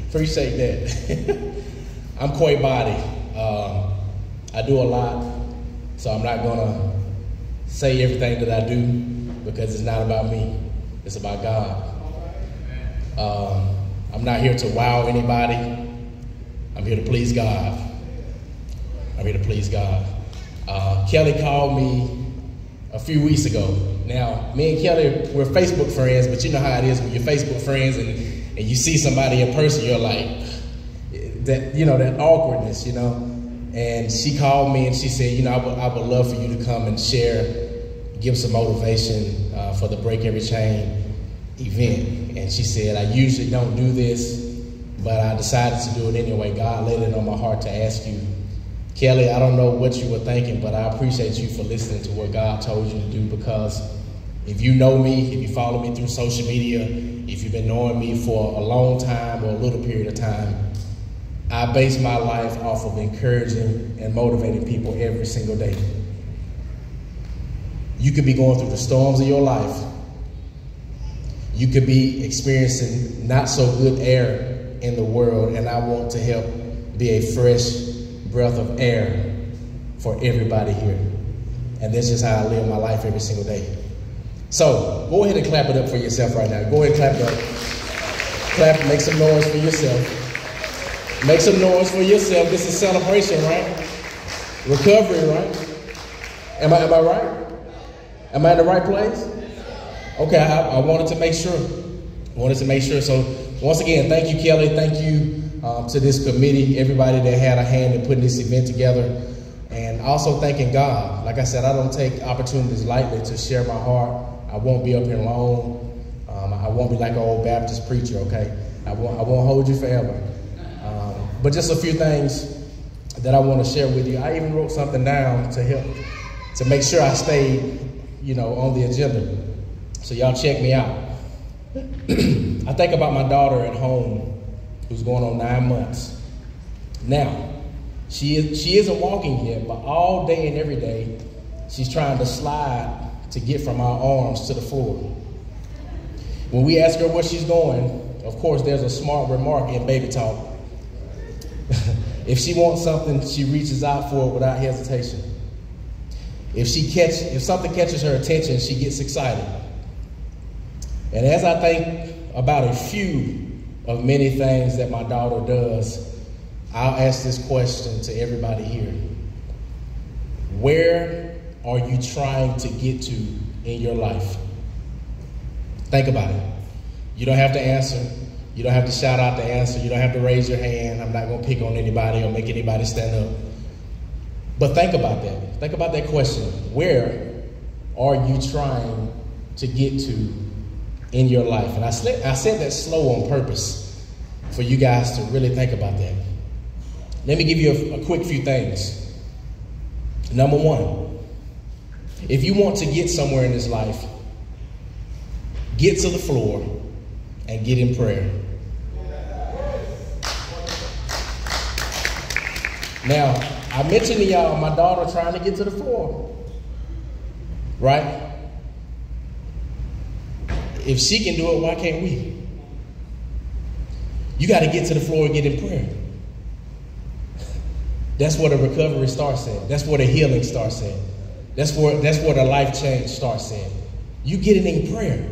Appreciate that. I'm Quay Boddie. I do a lot, so I'm not gonna say everything that I do because it's not about me. It's about God. I'm not here to wow anybody. I'm here to please God. I'm here to please God. Kelly called me a few weeks ago. Now, me and Kelly, we're Facebook friends, but you know how it is when you're Facebook friends and you see somebody in person, you're like, that awkwardness, And she called me and she said, I would love for you to come and share, give some motivation for the Break Every Chain event. And she said, I usually don't do this, but I decided to do it anyway. God laid it on my heart to ask you. Kelly, I don't know what you were thinking, but I appreciate you for listening to what God told you to do, because if you know me, if you follow me through social media, if you've been knowing me for a long time or a little period of time, I base my life off of encouraging and motivating people every single day. You could be going through the storms of your life. You could be experiencing not so good air in the world, and I want to help be a fresh breath of air for everybody here. And this is how I live my life every single day. So go ahead and clap it up for yourself right now. Go ahead and clap it up. Clap, make some noise for yourself. Make some noise for yourself. This is celebration, right? Recovery, right? Am I right? Am I in the right place? Okay, I wanted to make sure. So once again, thank you, Kelly. Thank you to this committee, everybody that had a hand in putting this event together. And also thanking God. Like I said, I don't take opportunities lightly to share my heart. I won't be up here long. I won't be like an old Baptist preacher, okay? I won't hold you forever. But just a few things that I want to share with you. I even wrote something down to help, to make sure I stayed, on the agenda. So y'all check me out. I think about my daughter at home, who's going on 9 months. Now, she isn't walking yet, but all day and every day, she's trying to slide to get from our arms to the floor. When we ask her where she's going, of course, there's a smart remark in baby talk. If she wants something, she reaches out for it without hesitation. If something catches her attention, she gets excited. And as I think about a few of many things that my daughter does, I'll ask this question to everybody here. Where are you trying to get to in your life? Think about it. You don't have to answer. You don't have to shout out the answer. You don't have to raise your hand. I'm not going to pick on anybody or make anybody stand up. But think about that. Think about that question. Where are you trying to get to in your life? And I said that slow on purpose for you guys to really think about that. Let me give you a quick few things. Number one, if you want to get somewhere in this life, get to the floor and get in prayer. Now, I mentioned to y'all my daughter trying to get to the floor, right? If she can do it, why can't we? You got to get to the floor and get in prayer. That's where the recovery starts at. That's where the healing starts at. That's where the life change starts at. You get it in prayer.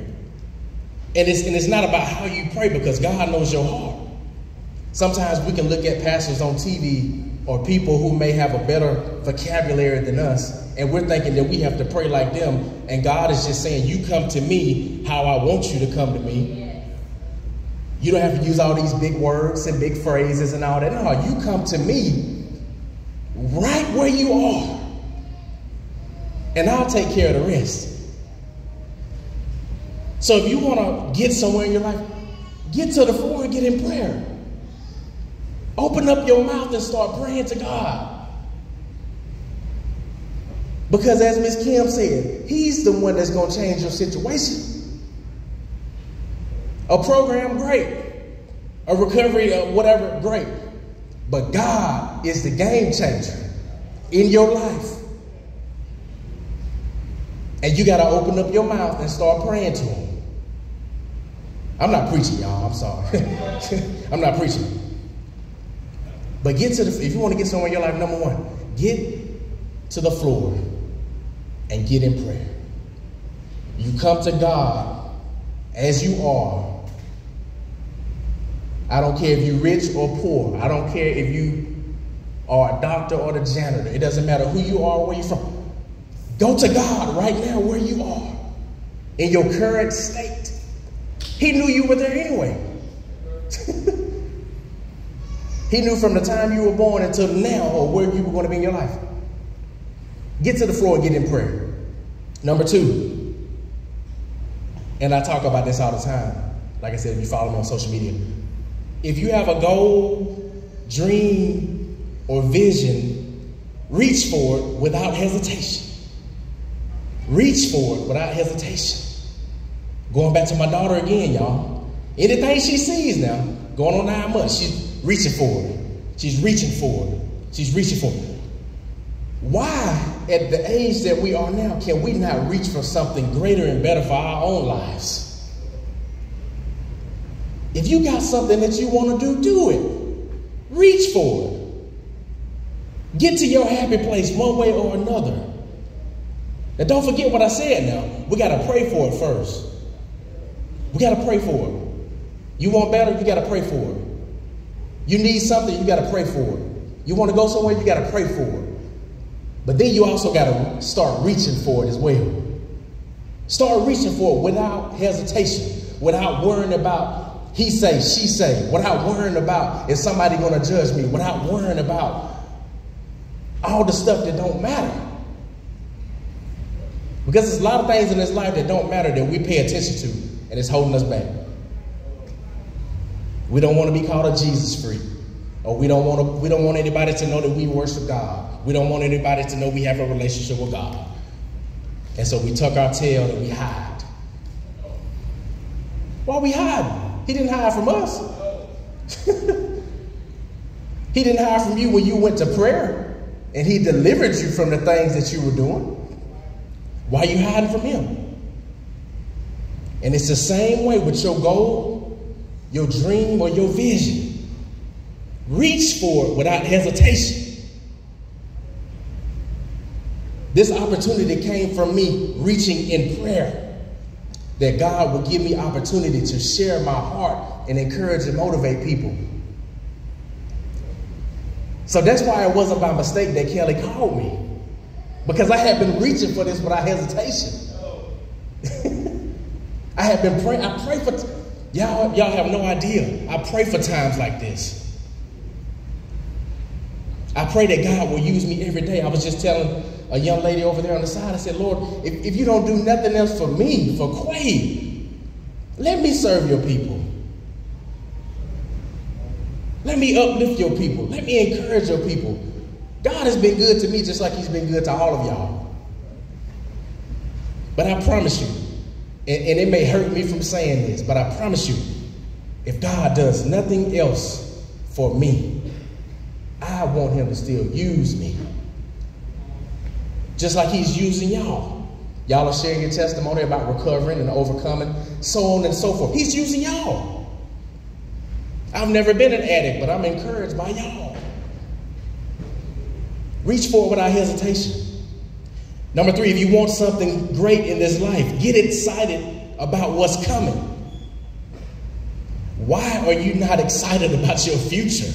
And it's not about how you pray, because God knows your heart. Sometimes we can look at pastors on TV or people who may have a better vocabulary than us, and we're thinking that we have to pray like them, and God is just saying, you come to me how I want you to come to me. You don't have to use all these big words and big phrases and all that. No, you come to me right where you are, and I'll take care of the rest. So if you want to get somewhere in your life, get to the floor and get in prayer. Open up your mouth and start praying to God. Because as Miss Kim said, he's the one that's going to change your situation. A program, great. A recovery, whatever, great. But God is the game changer in your life. And you got to open up your mouth and start praying to him. I'm not preaching, y'all. I'm sorry. I'm not preaching. But if you want to get somewhere in your life, number one, get to the floor and get in prayer. You come to God as you are. I don't care if you're rich or poor. I don't care if you are a doctor or the janitor. It doesn't matter who you are or where you're from. Go to God right now where you are in your current state. He knew you were there anyway. He knew from the time you were born until now or where you were going to be in your life. Get to the floor and get in prayer. Number two, and I talk about this all the time. Like I said, if you follow me on social media, if you have a goal, dream, or vision, reach for it without hesitation. Reach for it without hesitation. Going back to my daughter again, y'all. Anything she sees now, going on 9 months, she's reaching for it. She's reaching for it. She's reaching for it. Why, at the age that we are now, can we not reach for something greater and better for our own lives? If you got something that you want to do, do it. Reach for it. Get to your happy place one way or another. Now, don't forget what I said now. We got to pray for it first. We got to pray for it. You want better? You got to pray for it. You need something? You got to pray for it. You want to go somewhere? You got to pray for it. But then you also got to start reaching for it as well. Start reaching for it without hesitation, without worrying about he say, she say, without worrying about is somebody going to judge me, without worrying about all the stuff that don't matter. Because there's a lot of things in this life that don't matter that we pay attention to, and it's holding us back. We don't want to be called a Jesus freak. Or we don't want anybody to know that we worship God. We don't want anybody to know we have a relationship with God. And so we tuck our tail and we hide. Why are we hiding? He didn't hide from us. He didn't hide from you when you went to prayer and he delivered you from the things that you were doing. Why are you hiding from him? And it's the same way with your goal, your dream, or your vision. Reach for it without hesitation. This opportunity came from me reaching in prayer, that God would give me opportunity to share my heart and encourage and motivate people. So that's why it wasn't by mistake that Kelly called me, because I had been reaching for this without hesitation. I had been praying. I pray for, y'all have no idea. I pray for times like this. I pray that God will use me every day. I was just telling a young lady over there on the side, I said, Lord, if you don't do nothing else for me, for Quay, let me serve your people. Let me uplift your people. Let me encourage your people. God has been good to me just like he's been good to all of y'all. But I promise you, and it may hurt me from saying this, but I promise you, if God does nothing else for me, I want him to still use me. Just like he's using y'all. Y'all are sharing your testimony about recovering and overcoming, so on and so forth. He's using y'all. I've never been an addict, but I'm encouraged by y'all. Reach for it without hesitation. Number 3, if you want something great in this life, get excited about what's coming. Why are you not excited about your future?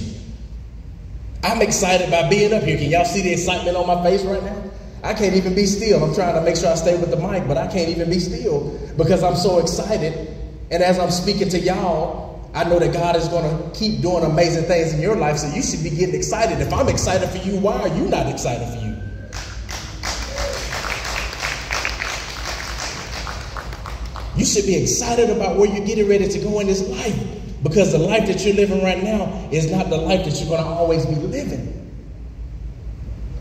I'm excited by being up here. Can y'all see the excitement on my face right now? I can't even be still. I'm trying to make sure I stay with the mic, but I can't even be still because I'm so excited. And as I'm speaking to y'all, I know that God is going to keep doing amazing things in your life, so you should be getting excited. If I'm excited for you, why are you not excited for you? You should be excited about where you're getting ready to go in this life, because the life that you're living right now is not the life that you're going to always be living.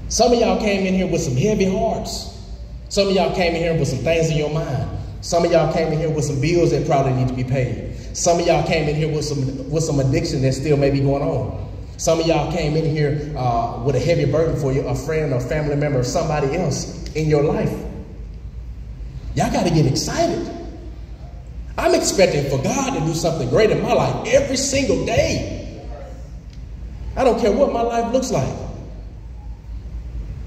Some of y'all came in here with some heavy hearts. Some of y'all came in here with some things in your mind. Some of y'all came in here with some bills that probably need to be paid. Some of y'all came in here with some addiction that still may be going on. Some of y'all came in here with a heavy burden for you, a friend or family member or somebody else in your life. Y'all got to get excited. I'm expecting for God to do something great in my life every single day. I don't care what my life looks like.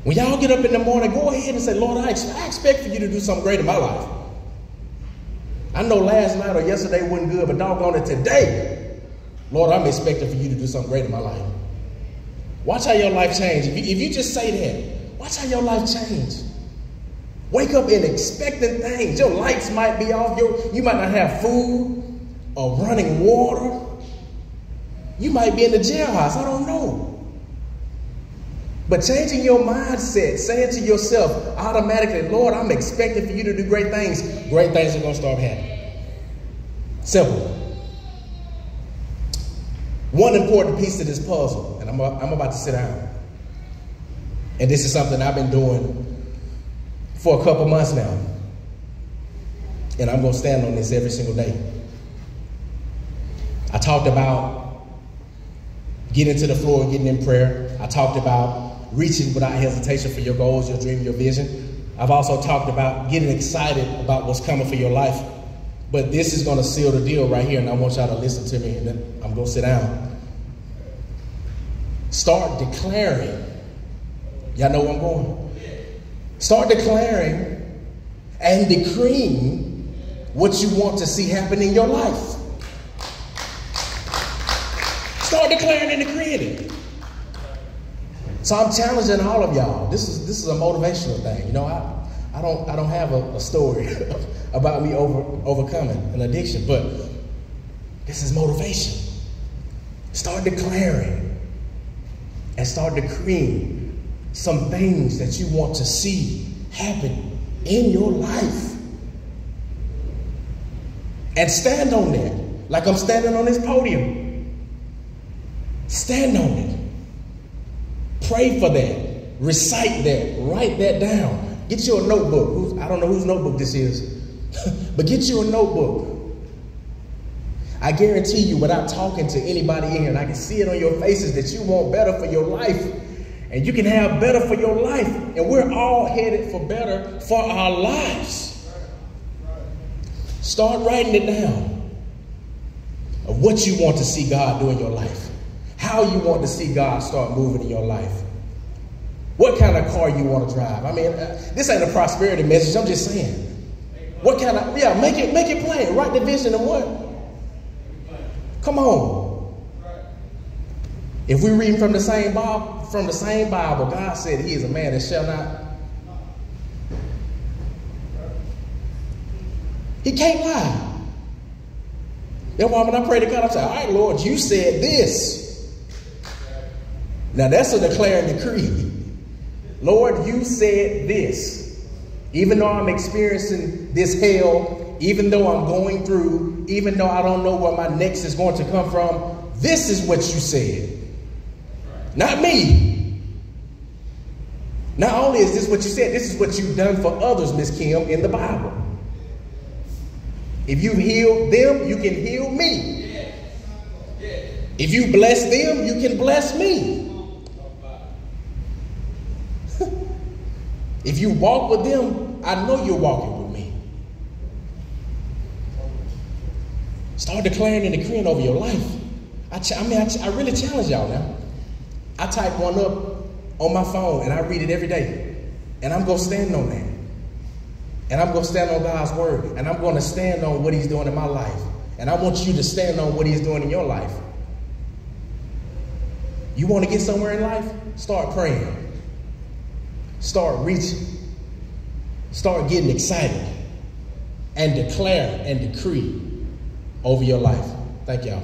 When y'all get up in the morning, go ahead and say, Lord, I expect for you to do something great in my life. I know last night or yesterday wasn't good, but doggone it today, Lord, I'm expecting for you to do something great in my life. Watch how your life change. If you just say that, watch how your life change. Wake up and expecting things. Your lights might be off. You might not have food or running water. You might be in the jailhouse. I don't know. But changing your mindset, saying to yourself automatically, Lord, I'm expecting for you to do great things. Great things are going to start happening. Simple. One important piece to this puzzle, and I'm about to sit down. And this is something I've been doing for a couple months now. And I'm going to stand on this every single day. I talked about getting to the floor and getting in prayer. I talked about reaching without hesitation for your goals, your dream, your vision. I've also talked about getting excited about what's coming for your life. But this is going to seal the deal right here, and I want y'all to listen to me, and then I'm going to sit down. Start declaring. Y'all know where I'm going? Start declaring and decreeing what you want to see happen in your life. Start declaring and decreeing it. So I'm challenging all of y'all. This is a motivational thing. You know, I don't have a story about me overcoming an addiction, but this is motivation. Start declaring and start decreeing some things that you want to see happen in your life. And stand on that. Like I'm standing on this podium. Stand on it. Pray for that. Recite that. Write that down. Get you a notebook. I don't know whose notebook this is, but get you a notebook. I guarantee you, without talking to anybody in here, and I can see it on your faces, that you want better for your life. And you can have better for your life. And we're all headed for better for our lives. Start writing it down of what you want to see God do in your life. How you want to see God start moving in your life. What kind of car you want to drive. I mean, this ain't a prosperity message. I'm just saying. What kind of, make it plain. Write the vision and what? Come on. If we're reading from the same Bible, God said he is a man that shall not. He can't lie. That's why when I pray to God, I'm saying, all right, Lord, you said this. Now that's a declare and decree. Lord, you said this. Even though I'm experiencing this hell, even though I'm going through, even though I don't know where my next is going to come from, this is what you said. Not me. Not only is this what you said, this is what you've done for others, Miss Kim, in the Bible. If you healed them, you can heal me. If you bless them, you can bless me. If you walk with them, I know you're walking with me. Start declaring and decreeing over your life. I really challenge y'all now. I type one up on my phone and I read it every day. And I'm going to stand on that. And I'm going to stand on God's word. And I'm going to stand on what he's doing in my life. And I want you to stand on what he's doing in your life. You want to get somewhere in life? Start praying. Start reaching. Start getting excited. And declare and decree over your life. Thank y'all.